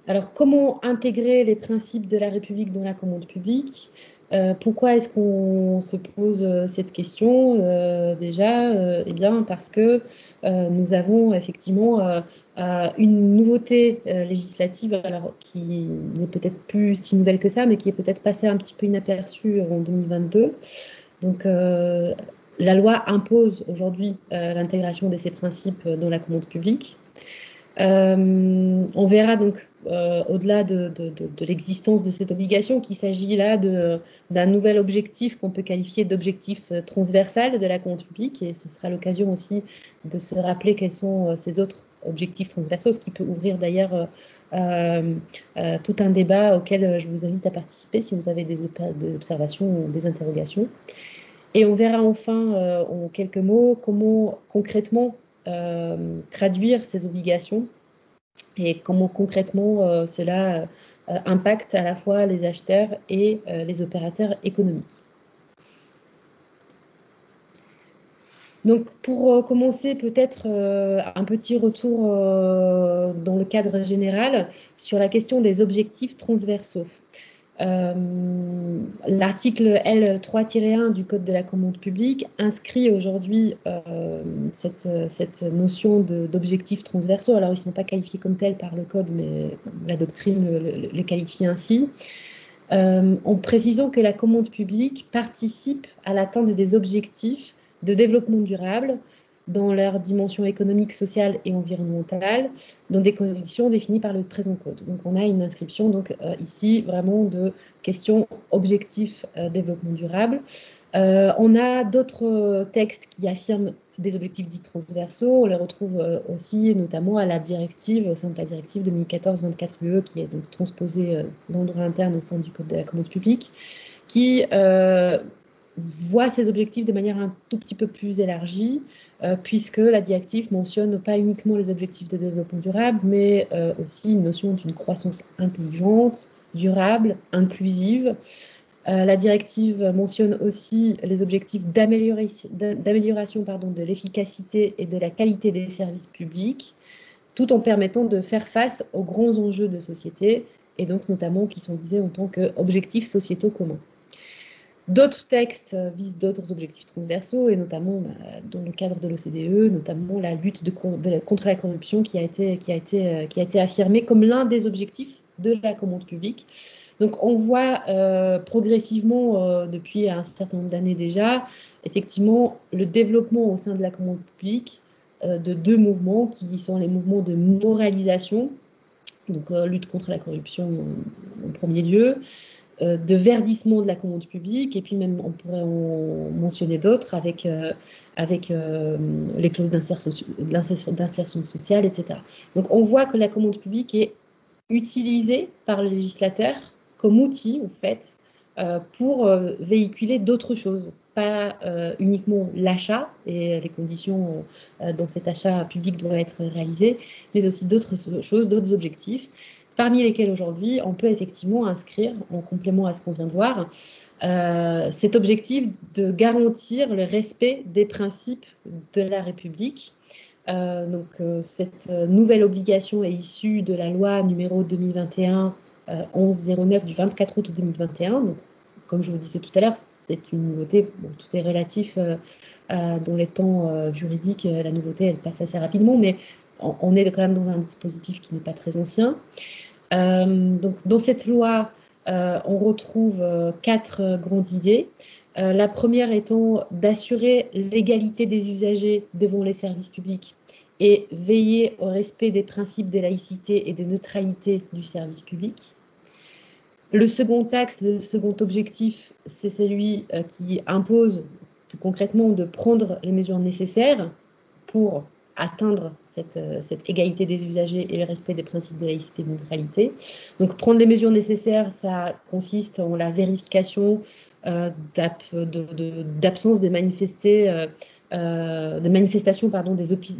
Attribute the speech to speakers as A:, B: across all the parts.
A: Alors, comment intégrer les principes de la République dans la commande publique? Pourquoi est-ce qu'on se pose cette question déjà? Eh bien, parce que nous avons effectivement une nouveauté législative, alors qui n'est peut-être plus si nouvelle que ça, mais qui est peut-être passée un petit peu inaperçue en 2022. Donc, la loi impose aujourd'hui l'intégration de ces principes dans la commande publique. On verra donc, au-delà de l'existence de cette obligation, qu'il s'agit là d'un nouvel objectif qu'on peut qualifier d'objectif transversal de la commande publique, et ce sera l'occasion aussi de se rappeler quels sont ces autres objectifs transversaux, ce qui peut ouvrir d'ailleurs tout un débat auquel je vous invite à participer si vous avez des observations ou des interrogations. Et on verra enfin, en quelques mots, comment concrètement traduire ces obligations et comment concrètement cela impacte à la fois les acheteurs et les opérateurs économiques. Donc, pour commencer, peut-être un petit retour dans le cadre général sur la question des objectifs transversaux. L'article L3-1 du Code de la commande publique inscrit aujourd'hui cette notion d'objectifs transversaux. Alors, ils ne sont pas qualifiés comme tels par le Code, mais la doctrine les qualifie ainsi. En précisant que la commande publique participe à l'atteinte des objectifs de développement durable dans leur dimension économique, sociale et environnementale, dans des conditions définies par le présent code. Donc, on a une inscription donc, ici vraiment de questions objectifs développement durable. On a d'autres textes qui affirment des objectifs dits transversaux. On les retrouve aussi notamment à la directive, au sein de la directive 2014-24/UE, qui est donc transposée dans le droit interne au sein du Code de la commande publique, qui voit ces objectifs de manière un tout petit peu plus élargie, puisque la directive mentionne pas uniquement les objectifs de développement durable, mais aussi une notion d'une croissance intelligente, durable, inclusive. La directive mentionne aussi les objectifs d'amélioration de l'efficacité et de la qualité des services publics, tout en permettant de faire face aux grands enjeux de société, et donc notamment qui sont visés en tant qu'objectifs sociétaux communs. D'autres textes visent d'autres objectifs transversaux, et notamment dans le cadre de l'OCDE, notamment la lutte contre la corruption qui a été affirmée comme l'un des objectifs de la commande publique. Donc on voit progressivement, depuis un certain nombre d'années déjà, effectivement le développement au sein de la commande publique de deux mouvements qui sont les mouvements de moralisation, donc lutte contre la corruption en premier lieu, de verdissement de la commande publique, et puis même on pourrait en mentionner d'autres avec les clauses d'insertion sociale, etc. Donc on voit que la commande publique est utilisée par le législateur comme outil, en fait, pour véhiculer d'autres choses, pas uniquement l'achat et les conditions dont cet achat public doit être réalisé, mais aussi d'autres choses, d'autres objectifs, parmi lesquels aujourd'hui on peut effectivement inscrire, en complément à ce qu'on vient de voir, cet objectif de garantir le respect des principes de la République. Cette nouvelle obligation est issue de la loi numéro 2021-1109 du 24 août 2021. Donc, comme je vous disais tout à l'heure, c'est une nouveauté. Bon, tout est relatif dans les temps juridiques. La nouveauté, elle passe assez rapidement, mais on est quand même dans un dispositif qui n'est pas très ancien. Donc, dans cette loi, on retrouve quatre grandes idées. La première étant d'assurer l'égalité des usagers devant les services publics et veiller au respect des principes de laïcité et de neutralité du service public. Le second axe, le second objectif, c'est celui qui impose plus concrètement de prendre les mesures nécessaires pour atteindre cette égalité des usagers et le respect des principes de laïcité et de neutralité. Donc, prendre les mesures nécessaires, ça consiste en la vérification d'absence des manifestations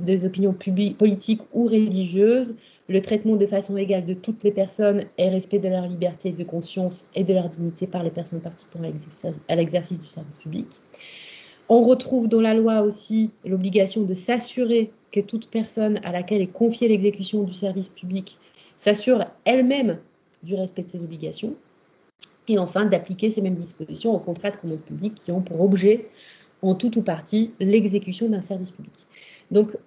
A: des opinions politiques ou religieuses, le traitement de façon égale de toutes les personnes et respect de leur liberté de conscience et de leur dignité par les personnes participant à l'exercice du service public. On retrouve dans la loi aussi l'obligation de s'assurer que toute personne à laquelle est confiée l'exécution du service public s'assure elle-même du respect de ses obligations. Et enfin, d'appliquer ces mêmes dispositions aux contrats de commande publique qui ont pour objet, en tout ou partie, l'exécution d'un service public. Donc,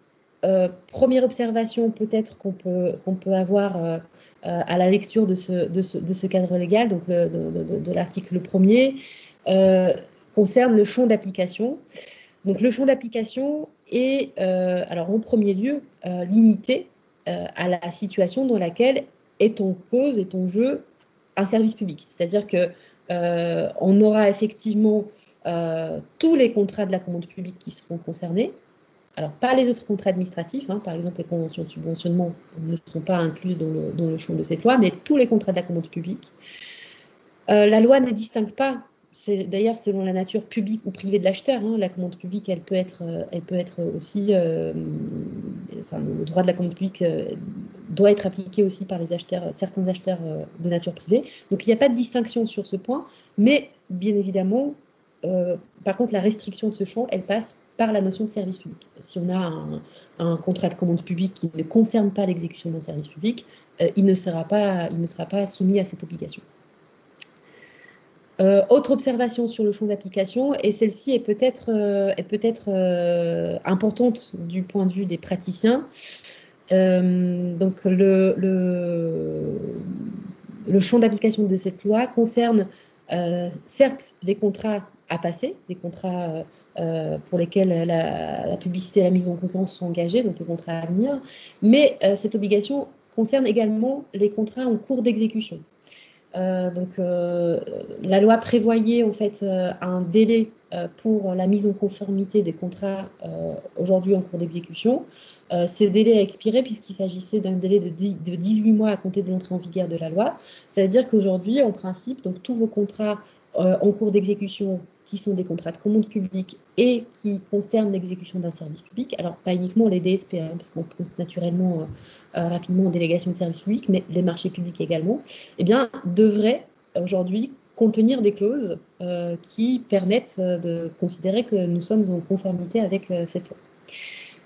A: première observation peut-être qu'on peut avoir à la lecture de ce cadre légal, donc de l'article 1er, concerne le champ d'application. Donc, le champ d'application est, alors en premier lieu, limité à la situation dans laquelle est en cause, est en jeu un service public. C'est-à-dire qu'on aura effectivement tous les contrats de la commande publique qui seront concernés. Alors, pas les autres contrats administratifs, hein, par exemple les conventions de subventionnement ne sont pas inclus dans le champ de cette loi, mais tous les contrats de la commande publique. La loi ne distingue pas, d'ailleurs selon la nature publique ou privée de l'acheteur, hein, la commande publique, elle peut être aussi, enfin, le droit de la commande publique doit être appliqué aussi par les acheteurs, certains acheteurs de nature privée. Donc il n'y a pas de distinction sur ce point, mais bien évidemment, par contre, la restriction de ce champ, elle passe par la notion de service public. Si on a un contrat de commande publique qui ne concerne pas l'exécution d'un service public, il ne sera pas soumis à cette obligation. Autre observation sur le champ d'application, et celle-ci est peut-être importante du point de vue des praticiens. Donc le champ d'application de cette loi concerne certes les contrats à passer, les contrats pour lesquels la publicité et la mise en concurrence sont engagées, donc le contrat à venir, mais cette obligation concerne également les contrats en cours d'exécution. La loi prévoyait en fait un délai pour la mise en conformité des contrats aujourd'hui en cours d'exécution. Ce délai a expiré puisqu'il s'agissait d'un délai de 18 mois à compter de l'entrée en vigueur de la loi. Ça veut dire qu'aujourd'hui, en principe, donc tous vos contrats en cours d'exécution qui sont des contrats de commande publique et qui concernent l'exécution d'un service public, alors pas uniquement les DSP, hein, parce qu'on pense naturellement rapidement en délégation de service public, mais les marchés publics également, eh bien, devraient aujourd'hui contenir des clauses qui permettent de considérer que nous sommes en conformité avec cette loi.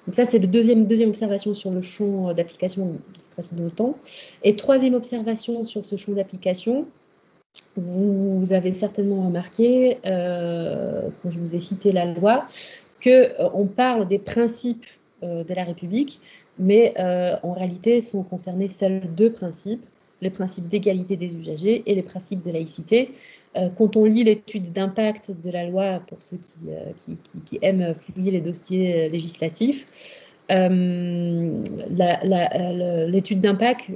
A: Donc ça, c'est la deuxième observation sur le champ d'application, stress de temps. Et troisième observation sur ce champ d'application, vous avez certainement remarqué, quand je vous ai cité la loi, qu'on parle des principes de la République, mais en réalité sont concernés seuls deux principes, les principes d'égalité des usagers et les principes de laïcité. Quand on lit l'étude d'impact de la loi, pour ceux qui aiment fouiller les dossiers législatifs, l'étude d'impact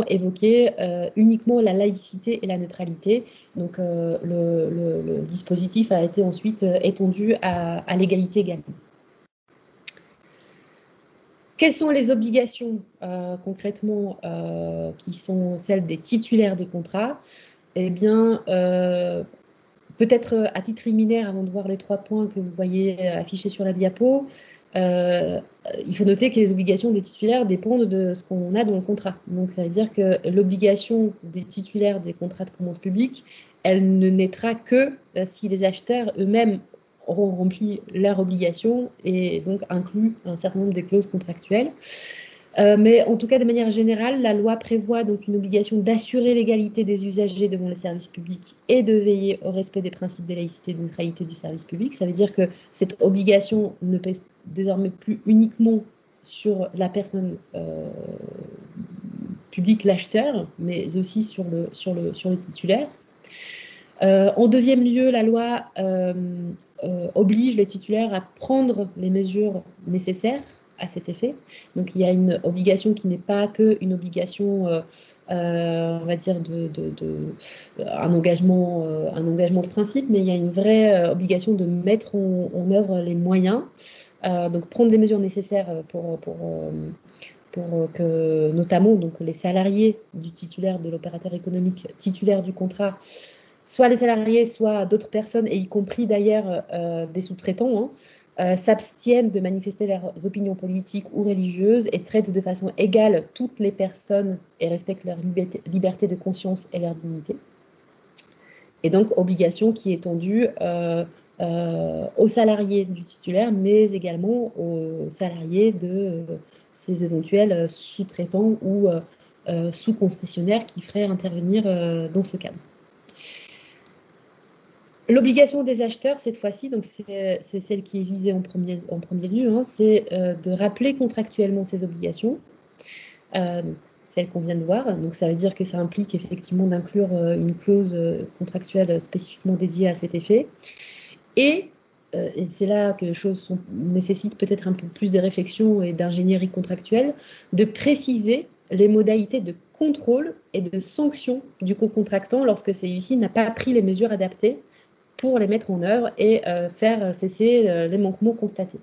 A: évoquait uniquement la laïcité et la neutralité. Donc le dispositif a été ensuite étendu à l'égalité également. Quelles sont les obligations concrètement qui sont celles des titulaires des contrats? Eh bien, peut-être à titre liminaire, avant de voir les 3 points que vous voyez affichés sur la diapo, il faut noter que les obligations des titulaires dépendent de ce qu'on a dans le contrat. Donc, ça veut dire que l'obligation des titulaires des contrats de commande publique, elle ne naîtra que si les acheteurs eux-mêmes auront rempli leur obligation et donc inclus un certain nombre de clauses contractuelles. Mais en tout cas, de manière générale, la loi prévoit donc une obligation d'assurer l'égalité des usagers devant les services publics et de veiller au respect des principes de laïcité et de neutralité du service public. Ça veut dire que cette obligation ne pèse désormais plus uniquement sur la personne publique, l'acheteur, mais aussi sur le titulaire. En deuxième lieu, la loi oblige les titulaires à prendre les mesures nécessaires à cet effet. Donc il y a une obligation qui n'est pas qu'une obligation, on va dire, un engagement de principe, mais il y a une vraie obligation de mettre en œuvre les moyens, donc prendre les mesures nécessaires pour que notamment donc, les salariés du titulaire de l'opérateur économique titulaire du contrat, soit les salariés, soit d'autres personnes, et y compris d'ailleurs des sous-traitants, s'abstiennent de manifester leurs opinions politiques ou religieuses et traitent de façon égale toutes les personnes et respectent leur liberté de conscience et leur dignité. Et donc, obligation qui est étendue aux salariés du titulaire, mais également aux salariés de ces éventuels sous-traitants ou sous-concessionnaires qui feraient intervenir dans ce cadre. L'obligation des acheteurs, cette fois-ci, donc c'est celle qui est visée en premier lieu, c'est de rappeler contractuellement ces obligations, donc celle qu'on vient de voir. Donc ça veut dire que ça implique effectivement d'inclure une clause contractuelle spécifiquement dédiée à cet effet. Et c'est là que les choses nécessitent peut-être un peu plus de réflexion et d'ingénierie contractuelle, de préciser les modalités de contrôle et de sanction du co-contractant lorsque celui-ci n'a pas pris les mesures adaptées pour les mettre en œuvre et faire cesser les manquements constatés.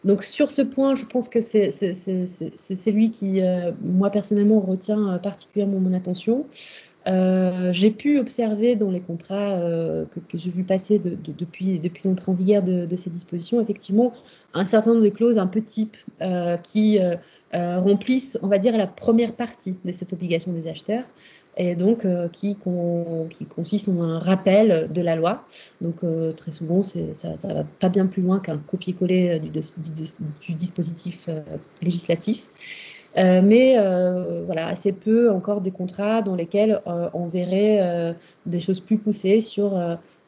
A: Donc sur ce point, je pense que c'est celui qui, moi personnellement, retient particulièrement mon attention. J'ai pu observer dans les contrats que j'ai vu passer depuis l'entrée en vigueur de ces dispositions, effectivement, un certain nombre de clauses un peu type qui remplissent, on va dire, la première partie de cette obligation des acheteurs, et donc qui consiste en un rappel de la loi. Donc très souvent, ça ne va pas bien plus loin qu'un copier-coller du dispositif législatif. Mais voilà, assez peu encore des contrats dans lesquels on verrait des choses plus poussées sur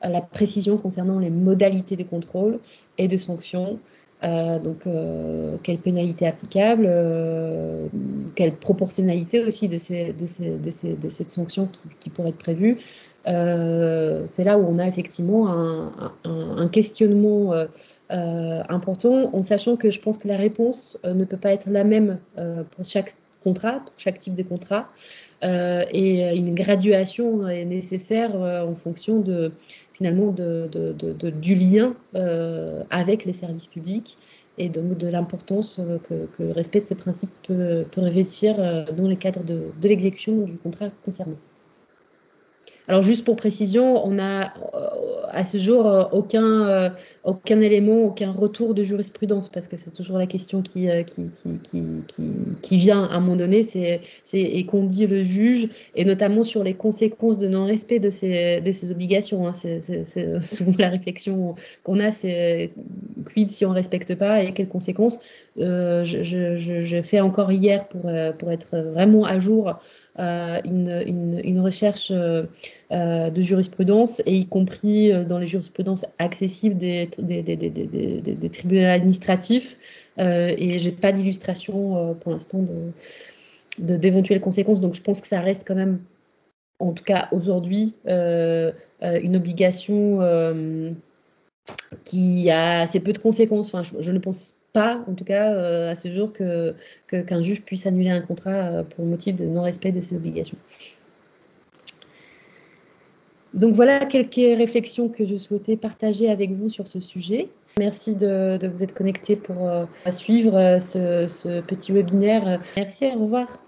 A: la précision concernant les modalités de contrôle et de sanctions. Donc, quelle pénalité applicable, quelle proportionnalité aussi de cette sanction qui pourrait être prévue. C'est là où on a effectivement un questionnement important, en sachant que je pense que la réponse ne peut pas être la même pour chaque contrat, pour chaque type de contrat, et une graduation est nécessaire en fonction finalement du lien avec les services publics et donc de l'importance que le respect de ces principes peut revêtir dans le cadre de l'exécution du contrat concerné. Alors juste pour précision, on n'a à ce jour aucun élément, aucun retour de jurisprudence, parce que c'est toujours la question qui vient à un moment donné, et qu'ont dit le juge, et notamment sur les conséquences de non-respect de ces obligations. C'est souvent la réflexion qu'on a, c'est quid si on ne respecte pas et quelles conséquences. Je fais encore hier pour être vraiment à jour une recherche de jurisprudence, et y compris dans les jurisprudences accessibles des tribunaux administratifs, et j'ai pas d'illustration pour l'instant d'éventuelles conséquences, donc je pense que ça reste quand même, en tout cas aujourd'hui, une obligation qui a assez peu de conséquences. Enfin, je ne pense pas, en tout cas, à ce jour, qu'un juge puisse annuler un contrat pour motif de non-respect de ses obligations. Donc voilà quelques réflexions que je souhaitais partager avec vous sur ce sujet. Merci de vous être connectés pour suivre ce petit webinaire. Merci, au revoir.